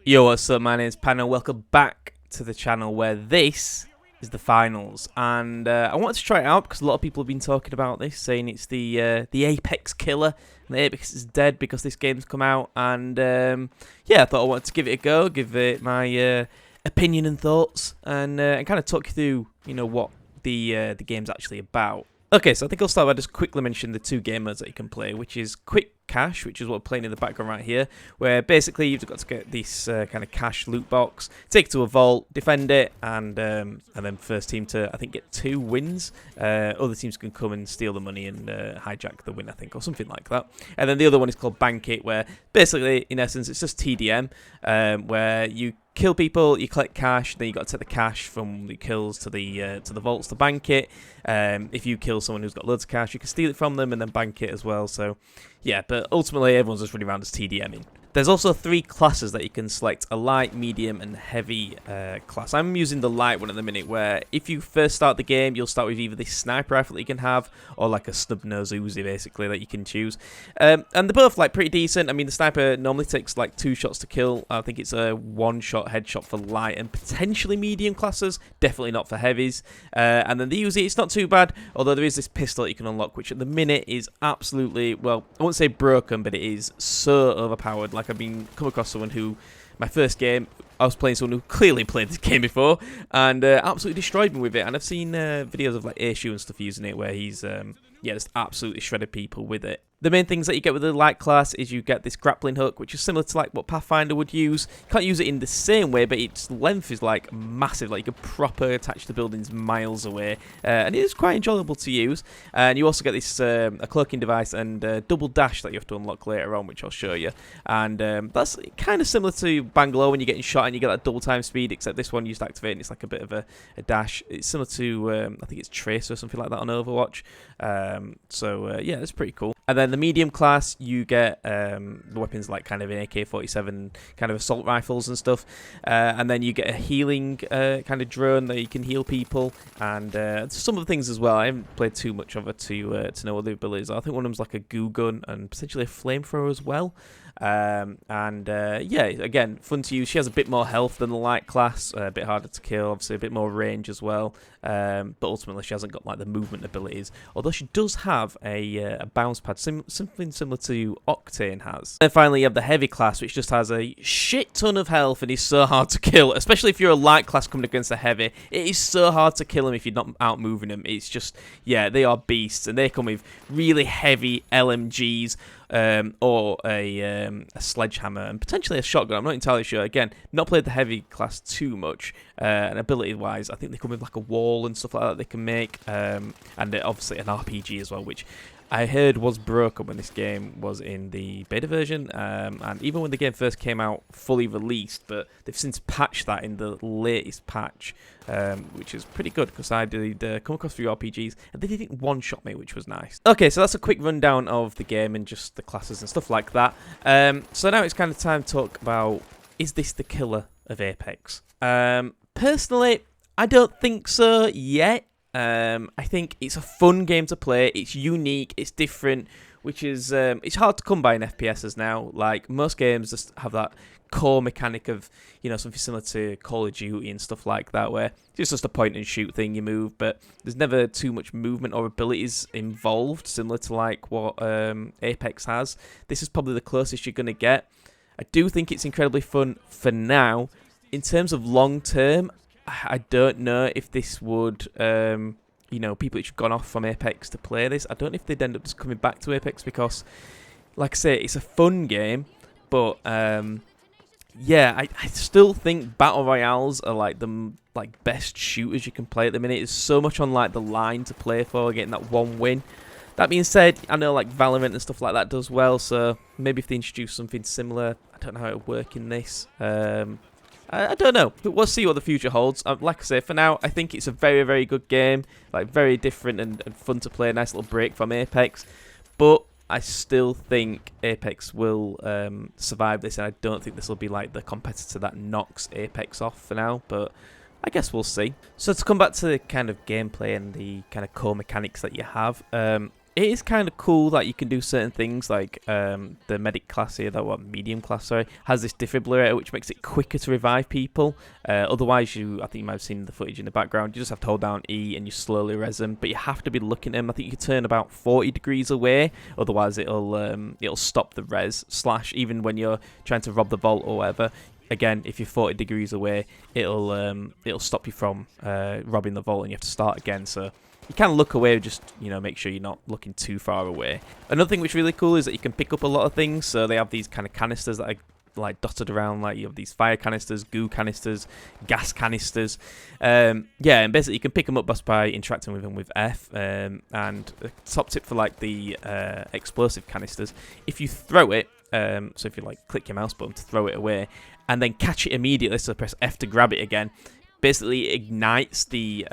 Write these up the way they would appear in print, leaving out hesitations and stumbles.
Yo, what's up? My name is Panda. Welcome back to the channel where this is the finals, and I wanted to try it out because a lot of people have been talking about this, saying it's the Apex killer, and the Apex is dead because this game's come out, and yeah, I thought I wanted to give it a go, give it my opinion and thoughts, and kind of talk you through, what the game's actually about. Okay, so I think I'll start by just quickly mentioning the two game modes that you can play, which is Quick Cash, which is what we're playing in the background right here, where basically you've got to get this kind of cash loot box, take it to a vault, defend it, and then first team to, I think, get 2 wins. Other teams can come and steal the money and hijack the win, I think, or something like that. And then the other one is called Bank It, where basically, in essence, it's just TDM, where you kill people, you collect cash, then you got to take the cash from the kills to the vaults to bank it. If you kill someone who's got loads of cash, you can steal it from them and then bank it as well. So yeah, but ultimately everyone's just running around as TDMing. There's also 3 classes that you can select: a light, medium, and heavy class. I'm using the light one at the minute, where if you first start the game, you'll start with either this sniper rifle that you can have, or like a snub-nose Uzi, basically, that you can choose. And they're both like pretty decent. I mean, the sniper normally takes like 2 shots to kill. I think it's a 1-shot headshot for light and potentially medium classes, definitely not for heavies. And then the Uzi, it's not too bad, although there is this pistol that you can unlock, which at the minute is absolutely, well, I won't say broken, but it is so overpowered. Like, I've been come across someone who, my first game, I was playing someone who clearly played this game before, and absolutely destroyed me with it. And I've seen videos of like Aishu and stuff using it, where he's just absolutely shredded people with it. The main things that you get with the light class is you get this grappling hook, which is similar to like what Pathfinder would use. You can't use it in the same way, but its length is like massive. Like, you can proper attach the buildings miles away, and it is quite enjoyable to use. And you also get this a cloaking device and double dash that you have to unlock later on, which I'll show you. And that's kind of similar to Bangalore when you're getting shot and you get that double time speed, except this one you just activate and it's like a bit of a dash. It's similar to I think it's Tracer or something like that on Overwatch. Yeah, it's pretty cool. And then the medium class, you get the weapons like kind of an AK-47 kind of assault rifles and stuff. And then you get a healing kind of drone that you can heal people. And some of the things as well. I haven't played too much of it to know what the abilities are. I think one of them's like a goo gun and potentially a flamethrower as well. Yeah, again, fun to use. She has a bit more health than the light class, a bit harder to kill, obviously a bit more range as well. But ultimately, she hasn't got like the movement abilities. Although she does have a bounce pad, something similar to Octane has. And finally, you have the heavy class, which just has a shit ton of health and is so hard to kill, especially if you're a light class coming against a heavy. It is so hard to kill them if you're not out moving them. It's just, yeah, they are beasts, and they come with really heavy LMGs. Or a sledgehammer and potentially a shotgun. I'm not entirely sure. Again, not played the heavy class too much. And ability-wise, I think they come with like a wall and stuff like that they can make. And obviously an RPG as well, which I heard was broken when this game was in the beta version, and even when the game first came out fully released, but they've since patched that in the latest patch, which is pretty good, because I did come across a few RPGs, and they didn't one-shot me, which was nice. Okay, so that's a quick rundown of the game and just the classes and stuff like that. So now it's kind of time to talk about, is this the killer of Apex? Personally, I don't think so yet. I think it's a fun game to play. It's unique. It's different, which is it's hard to come by in FPSs now. Like, most games just have that core mechanic of, something similar to Call of Duty and stuff like that, where it's just a point and shoot thing, you move, but there's never too much movement or abilities involved, similar to like what Apex has. This is probably the closest you're gonna get. I do think it's incredibly fun for now. In terms of long term, I don't know if this would, people which have gone off from Apex to play this, I don't know if they'd end up just coming back to Apex, because, like I say, it's a fun game, but, yeah, I still think Battle Royales are, like, the best shooters you can play at the minute. There's so much on, like, the line to play for, getting that one win. That being said, I know, like, Valorant and stuff like that does well, so maybe if they introduce something similar, I don't know how it would work in this. I don't know, but we'll see what the future holds. Like I say, for now, I think it's a very, very good game. Like, very different and fun to play. A nice little break from Apex. But I still think Apex will survive this, and I don't think this will be like the competitor that knocks Apex off for now. But I guess we'll see. So to come back to the kind of gameplay and the kind of core mechanics that you have, it is kind of cool that you can do certain things, like the medic class here, medium class, sorry, has this defibrillator, which makes it quicker to revive people. Otherwise, I think you might have seen the footage in the background, you just have to hold down E and you slowly res them, but you have to be looking at them. I think you can turn about 40 degrees away, otherwise it'll stop the res, / even when you're trying to rob the vault or whatever. Again, if you're 40 degrees away, it'll stop you from robbing the vault and you have to start again, so you can look away, just, make sure you're not looking too far away. Another thing which is really cool is that you can pick up a lot of things. So they have these kind of canisters that are like dotted around, like you have these fire canisters, goo canisters, gas canisters. And basically you can pick them up just by interacting with them with F. And a top tip for like the explosive canisters, if you throw it, so if you like click your mouse button to throw it away, and then catch it immediately, so press F to grab it again, basically ignites the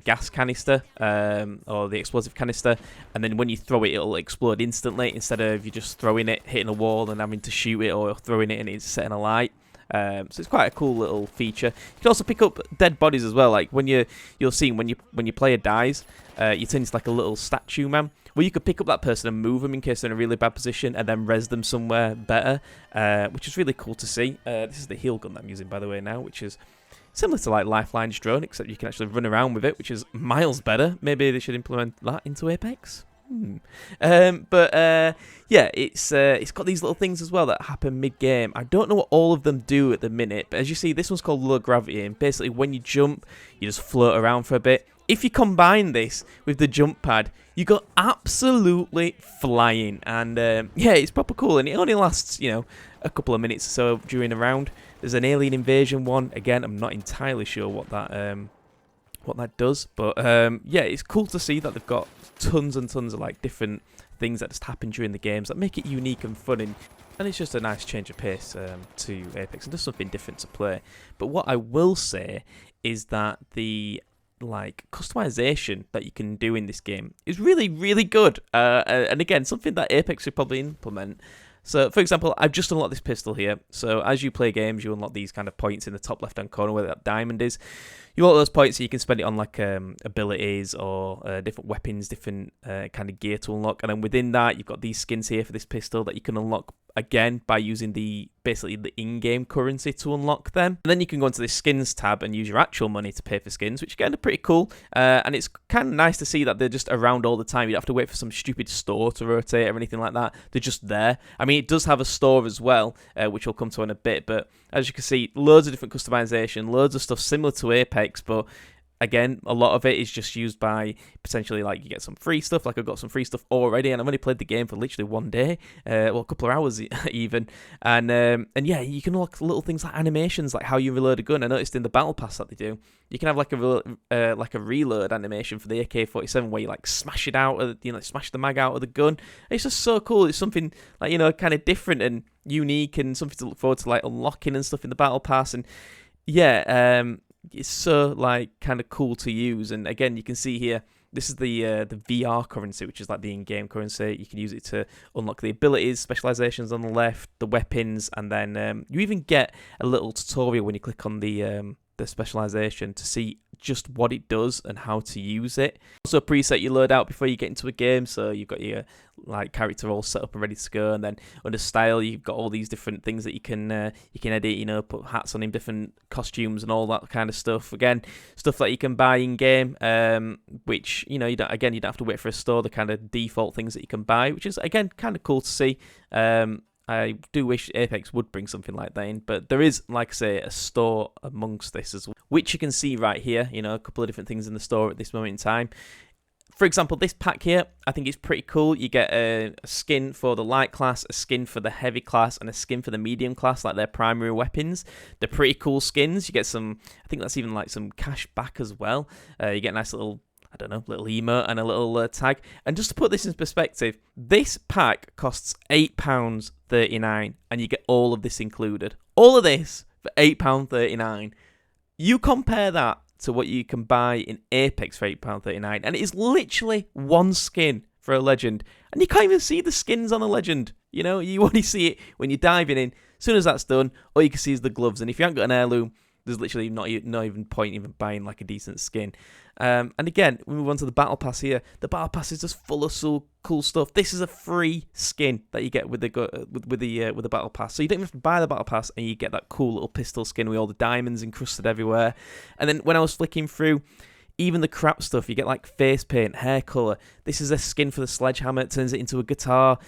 gas canister or the explosive canister, and then when you throw it, it'll explode instantly instead of you just throwing it, hitting a wall, and having to shoot it, or throwing it and it's setting a light. So it's quite a cool little feature. You can also pick up dead bodies as well. Like when you'll see when your player dies, you turn into like a little statue man. Well, you could pick up that person and move them in case they're in a really bad position, and then res them somewhere better, which is really cool to see. This is the heal gun that I'm using, by the way, now, which is similar to like Lifeline's drone, except you can actually run around with it, which is miles better. Maybe they should implement that into Apex. Yeah, it's got these little things as well that happen mid-game. I don't know what all of them do at the minute, but as you see, this one's called low gravity, and basically when you jump, you just float around for a bit. If you combine this with the jump pad, you go absolutely flying, and yeah, it's proper cool, and it only lasts, a couple of minutes or so during a round. There's an alien invasion one. Again, I'm not entirely sure what that does, but yeah, it's cool to see that they've got tons and tons of like different things that just happen during the games that make it unique and fun, and it's just a nice change of pace to Apex and just something different to play. But what I will say is that the like customization that you can do in this game is really, really good, and again, something that Apex should probably implement. So, for example, I've just unlocked this pistol here. So, as you play games, you unlock these kind of points in the top left-hand corner where that diamond is. You want those points so you can spend it on, like, abilities or different weapons, different kind of gear to unlock. And then within that, you've got these skins here for this pistol that you can unlock, again, by using basically the in-game currency to unlock them. And then you can go into this skins tab and use your actual money to pay for skins, which, again, are pretty cool. And it's kind of nice to see that they're just around all the time. You don't have to wait for some stupid store to rotate or anything like that. They're just there. I mean, it does have a store as well, which we'll come to in a bit, but as you can see, loads of different customization, loads of stuff similar to Apex, but again, a lot of it is just used by potentially, like, you get some free stuff. Like, I've got some free stuff already, and I've only played the game for literally one day, well, a couple of hours even. And yeah, you can unlock little things like animations, like how you reload a gun. I noticed in the battle pass that they do, you can have like a reload animation for the AK-47 where you like smash it out, smash the mag out of the gun. It's just so cool. It's something like kind of different and unique, and something to look forward to, like unlocking and stuff in the battle pass. And yeah, it's so like kind of cool to use. And again, you can see here, this is the VR currency, which is like the in-game currency. You can use it to unlock the abilities, specializations on the left, the weapons, and then you even get a little tutorial when you click on the specialization to see just what it does and how to use it. Also a preset you load out before you get into a game, so you've got your like character all set up and ready to go, and then under style you've got all these different things that you can edit, put hats on him, different costumes and all that kind of stuff. Again, stuff that you can buy in game, which you don't have to wait for a store, the kind of default things that you can buy, which is again kind of cool to see. I do wish Apex would bring something like that in, but there is, like I say, a store amongst this as well, which you can see right here, a couple of different things in the store at this moment in time. For example, this pack here, I think it's pretty cool. You get a skin for the light class, a skin for the heavy class, and a skin for the medium class, like their primary weapons. They're pretty cool skins. You get some, I think that's even like some cash back as well. You get a nice little, I don't know, little emote and a little tag. And just to put this in perspective, this pack costs £8.39, and you get all of this included. All of this for £8.39. You compare that to what you can buy in Apex for £8.39, and it is literally one skin for a legend. And you can't even see the skins on a legend. You only see it when you're diving in. As soon as that's done, all you can see is the gloves. And if you haven't got an heirloom, there's literally not even point even buying like a decent skin. And again, we move on to the battle pass here. The battle pass is just full of so cool stuff. This is a free skin that you get with the battle pass. So you don't even have to buy the battle pass, and you get that cool little pistol skin with all the diamonds encrusted everywhere. And then when I was flicking through, even the crap stuff, you get like face paint, hair color. This is a skin for the sledgehammer. It turns it into a guitar.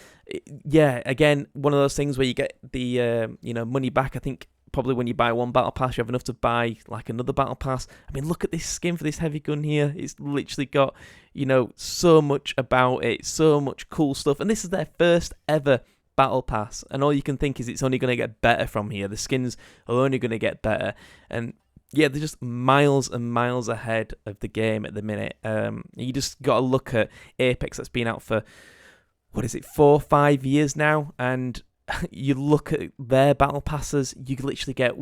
Yeah, again, one of those things where you get the money back. I think probably when you buy one battle pass, you have enough to buy like another battle pass. I mean, look at this skin for this heavy gun here. It's literally got, so much about it, so much cool stuff. And this is their first ever battle pass. And all you can think is it's only going to get better from here. The skins are only going to get better. And yeah, they're just miles and miles ahead of the game at the minute. You just got to look at Apex that's been out for, 4 or 5 years now, and you look at their battle passes, you could literally get,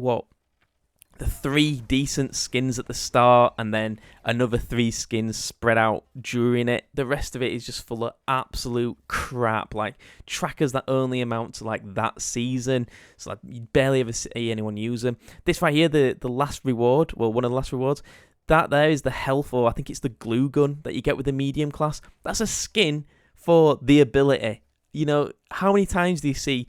the 3 decent skins at the start, and then another 3 skins spread out during it. The rest of it is just full of absolute crap, like trackers that only amount to like that season. So like you barely ever see anyone use them. This right here, the last reward, one of the last rewards, that there is the health, or I think it's the glue gun that you get with the medium class. That's a skin for the ability. How many times do you see,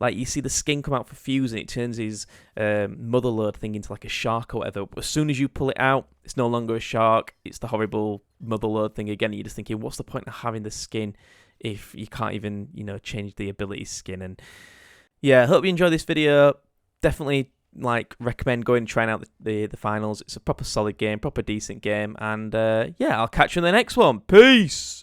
like, you see the skin come out for Fuse and it turns his motherlode thing into like a shark or whatever. But as soon as you pull it out, it's no longer a shark. It's the horrible motherlode thing again. You're just thinking, what's the point of having the skin if you can't even, change the ability skin? And yeah, I hope you enjoyed this video. Definitely recommend going and trying out the finals. It's a proper solid game, proper decent game. And yeah, I'll catch you in the next one. Peace!